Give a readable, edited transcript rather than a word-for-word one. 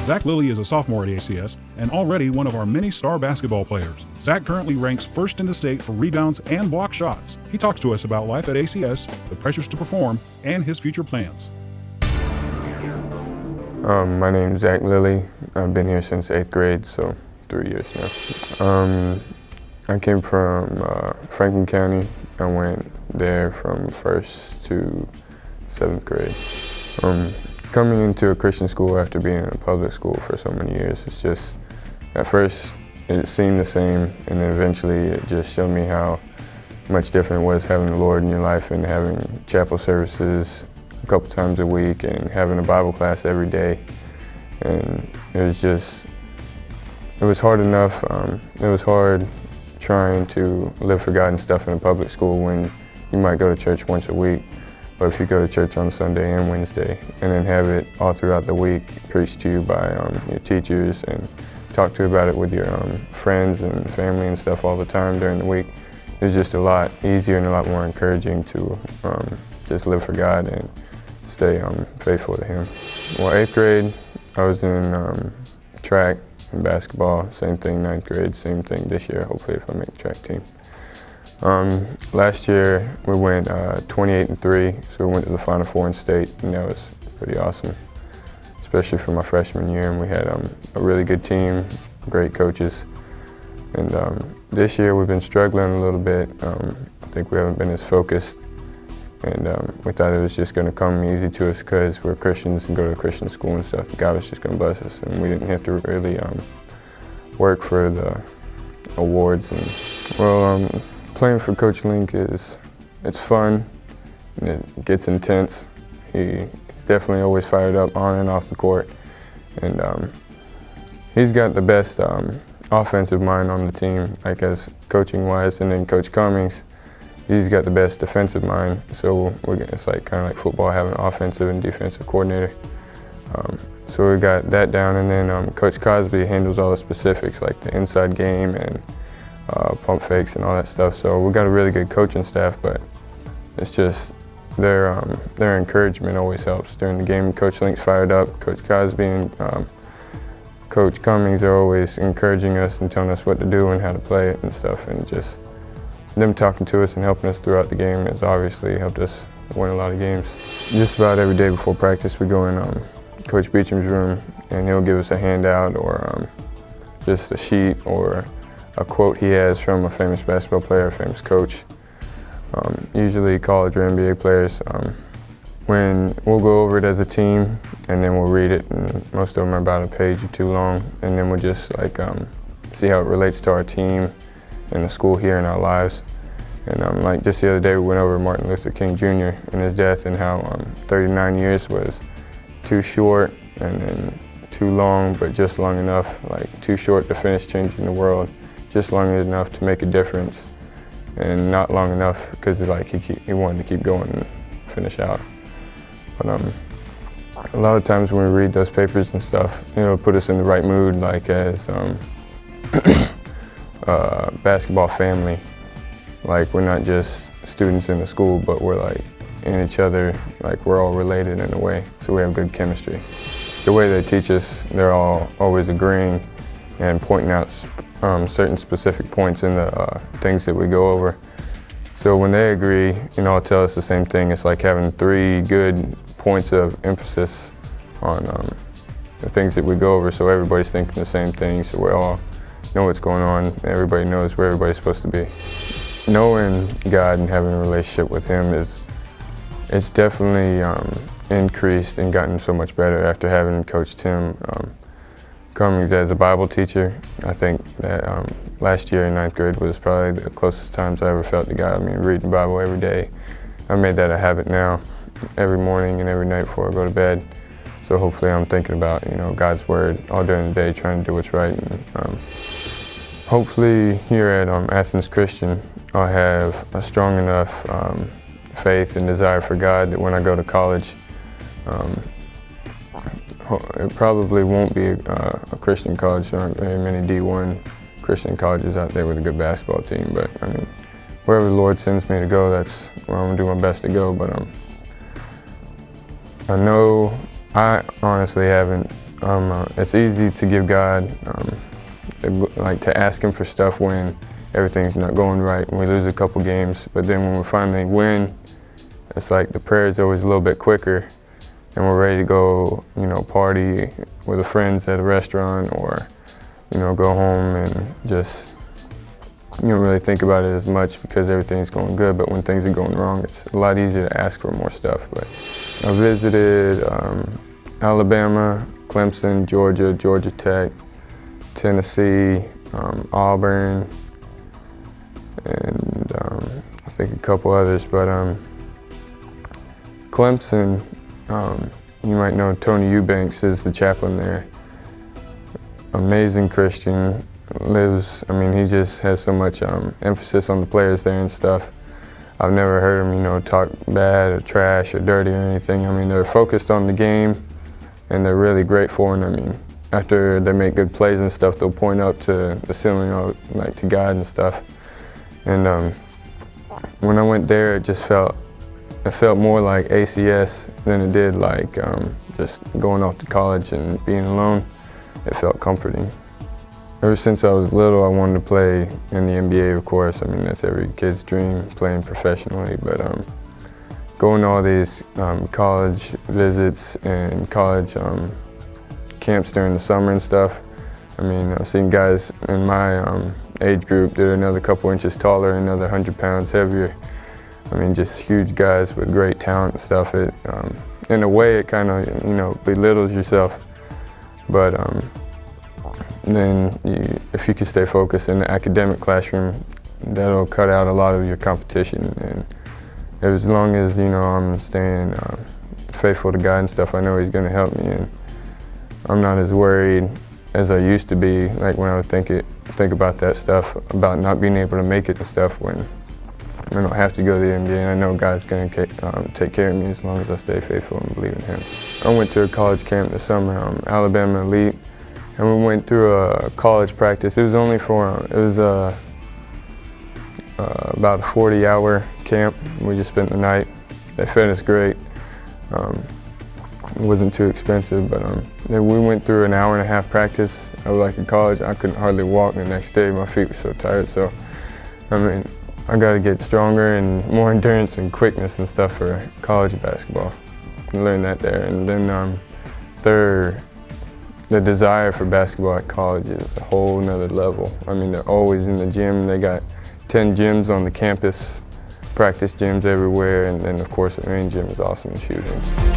Zach Lillie is a sophomore at ACS and already one of our many star basketball players. Zach currently ranks first in the state for rebounds and block shots. He talks to us about life at ACS, the pressures to perform, and his future plans. My name is Zach Lillie. I've been here since 8th grade, so 3 years now. I came from Franklin County. I went there from 1st to 7th grade. Coming into a Christian school after being in a public school for so many years, it's just, at first it seemed the same, and then eventually it just showed me how much different it was having the Lord in your life and having chapel services a couple times a week and having a Bible class every day. And it was hard enough. It was hard trying to live for God and stuff in a public school when you might go to church once a week. But if you go to church on Sunday and Wednesday and then have it all throughout the week preached to you by your teachers and talk to about it with your friends and family and stuff all the time during the week, it was just a lot easier and a lot more encouraging to just live for God and stay faithful to Him. Well, 8th grade, I was in track and basketball, same thing. 9th grade, same thing this year, hopefully if I make the track team. Last year we went 28-3, so we went to the Final Four in state, and that was pretty awesome, especially for my freshman year. And we had a really good team, great coaches. And this year we've been struggling a little bit. I think we haven't been as focused, and we thought it was just going to come easy to us because we're Christians and go to a Christian school and stuff. God was just going to bless us, and we didn't have to really work for the awards. And well, playing for Coach Link it's fun, and it gets intense. He's definitely always fired up on and off the court, and he's got the best offensive mind on the team, like as coaching-wise, and then Coach Cummings, he's got the best defensive mind. So it's like kind of like football, having an offensive and defensive coordinator. So we got that down, and then Coach Cosby handles all the specifics, like the inside game and pump fakes and all that stuff. So we got a really good coaching staff, but it's just their encouragement always helps during the game. Coach Link's fired up. Coach Cosby and Coach Cummings are always encouraging us and telling us what to do and how to play it and stuff. And just them talking to us and helping us throughout the game has obviously helped us win a lot of games. Just about every day before practice, we go in Coach Beecham's room, and he'll give us a handout or just a sheet or a quote he has from a famous basketball player, a famous coach, usually college or NBA players. When we'll go over it as a team, and then we'll read it, and most of them are about a page or two long, and then we'll just like see how it relates to our team and the school here in our lives. And like just the other day, we went over Martin Luther King Jr. and his death, and how 39 years was too short, and then too long, but just long enough, like too short to finish changing the world, just long enough to make a difference, and not long enough because like he wanted to keep going and finish out. But a lot of times when we read those papers and stuff, put us in the right mood, like as basketball family. Like we're not just students in the school, but we're like in each other, like we're all related in a way, so we have good chemistry. The way they teach us, they're all always agreeing and pointing out certain specific points in the things that we go over. So when they agree, all tell us the same thing. It's like having 3 good points of emphasis on the things that we go over, so everybody's thinking the same thing, so we all know what's going on, everybody knows where everybody's supposed to be. Knowing God and having a relationship with Him it's definitely increased and gotten so much better after having Coach Tim Cummings as a Bible teacher. I think that last year in 9th grade was probably the closest times I ever felt to God. I mean, reading the Bible every day. I made that a habit now, every morning and every night before I go to bed. So hopefully I'm thinking about God's Word all during the day, trying to do what's right. And, hopefully here at Athens Christian, I'll have a strong enough faith and desire for God that when I go to college, it probably won't be a Christian college. There aren't very many D1 Christian colleges out there with a good basketball team, but I mean, wherever the Lord sends me to go, that's where I'm gonna do my best to go. But I know I honestly haven't It's easy to give God, like to ask Him for stuff when everything's not going right, and we lose a couple games. But then when we finally win, it's like the prayer is always a little bit quicker, and we're ready to go, party with the friends at a restaurant, or, go home and just, you don't really think about it as much because everything's going good. But when things are going wrong, it's a lot easier to ask for more stuff. But I visited Alabama, Clemson, Georgia, Georgia Tech, Tennessee, Auburn, and I think a couple others. But Clemson, you might know Tony Eubanks is the chaplain there. Amazing Christian, he just has so much emphasis on the players there and stuff. I've never heard him, talk bad or trash or dirty or anything. They're focused on the game, and they're really grateful. And after they make good plays and stuff, they'll point up to the ceiling, like to God and stuff. And when I went there, it felt more like ACS than it did like just going off to college and being alone. It felt comforting. Ever since I was little, I wanted to play in the NBA, of course. That's every kid's dream, playing professionally. But going to all these college visits and college camps during the summer and stuff, I've seen guys in my age group that are another couple inches taller, another 100 pounds heavier. Just huge guys with great talent and stuff. In a way, it kind of, belittles yourself. But then if you can stay focused in the academic classroom, that'll cut out a lot of your competition. And as long as, I'm staying faithful to God and stuff, I know He's going to help me. And I'm not as worried as I used to be, like when I would think about that stuff, about not being able to make it and stuff when I don't have to go to the NBA. And I know God's going to take care of me as long as I stay faithful and believe in Him. I went to a college camp this summer, Alabama Elite, and we went through a college practice. It was only about a 40-hour camp. We just spent the night. They fed us great. It wasn't too expensive, but then we went through an hour-and-a-half practice. I was like in college, I couldn't hardly walk the next day. My feet were so tired. So, I got to get stronger and more endurance and quickness and stuff for college basketball. I learned that there. And then the desire for basketball at college is a whole nother level. They're always in the gym. They got 10 gyms on the campus, practice gyms everywhere, and then of course the main gym is awesome to shoot in.